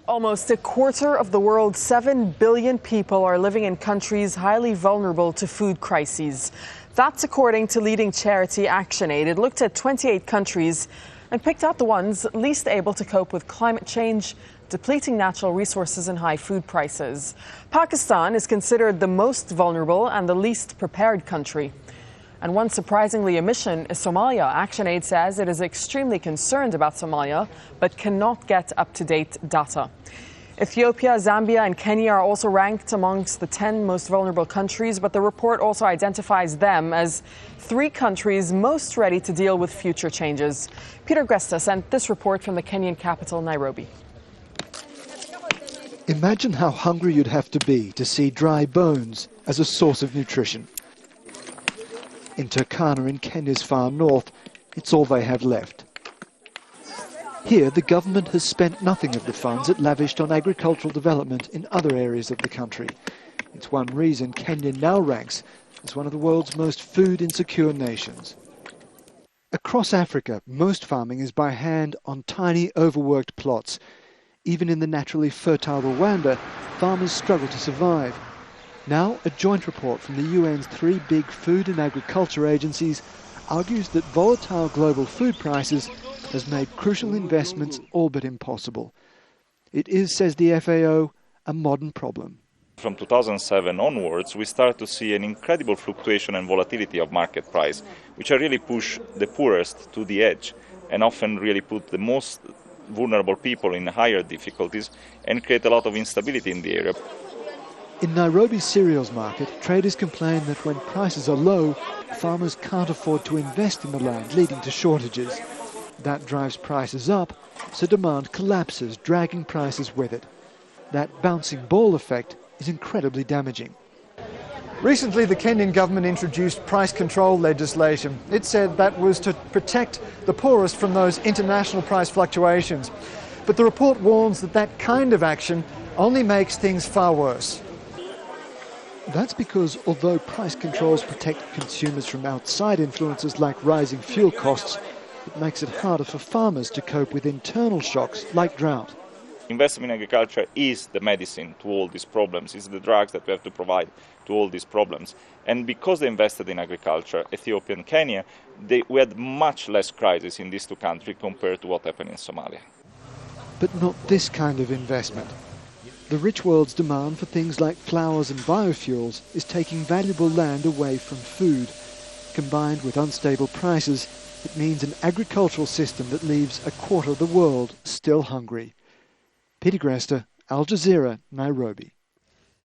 Almost a quarter of the world's 7 billion people are living in countries highly vulnerable to food crises. That's according to leading charity ActionAid. It looked at 28 countries and picked out the ones least able to cope with climate change, depleting natural resources and high food prices. Pakistan is considered the most vulnerable and the least prepared country. And one surprisingly omission is Somalia. ActionAid says it is extremely concerned about Somalia, but cannot get up-to-date data. Ethiopia, Zambia and Kenya are also ranked amongst the 10 most vulnerable countries, but the report also identifies them as 3 countries most ready to deal with future changes. Peter Greste sent this report from the Kenyan capital, Nairobi. Imagine how hungry you'd have to be to see dry bones as a source of nutrition. In Turkana, in Kenya's far north, it's all they have left. Here, the government has spent nothing of the funds it lavished on agricultural development in other areas of the country. It's one reason Kenya now ranks as one of the world's most food-insecure nations. Across Africa, most farming is by hand on tiny, overworked plots. Even in the naturally fertile Rwanda, farmers struggle to survive. Now, a joint report from the UN's 3 big food and agriculture agencies argues that volatile global food prices has made crucial investments all but impossible. It is, says the FAO, a modern problem. From 2007 onwards, we start to see an incredible fluctuation and volatility of market price, which really push the poorest to the edge and often really put the most vulnerable people in higher difficulties and create a lot of instability in the area. In Nairobi's cereals market, traders complain that when prices are low, farmers can't afford to invest in the land, leading to shortages. That drives prices up, so demand collapses, dragging prices with it. That bouncing ball effect is incredibly damaging. Recently, the Kenyan government introduced price control legislation. It said that was to protect the poorest from those international price fluctuations. But the report warns that that kind of action only makes things far worse. That's because although price controls protect consumers from outside influences like rising fuel costs, it makes it harder for farmers to cope with internal shocks like drought. Investment in agriculture is the medicine to all these problems. It's the drugs that we have to provide to all these problems. And because they invested in agriculture, Ethiopia and Kenya, we had much less crisis in these 2 countries compared to what happened in Somalia. But not this kind of investment. The rich world's demand for things like flowers and biofuels is taking valuable land away from food. Combined with unstable prices, it means an agricultural system that leaves a quarter of the world still hungry. Peter Greste, Jazeera, Nairobi.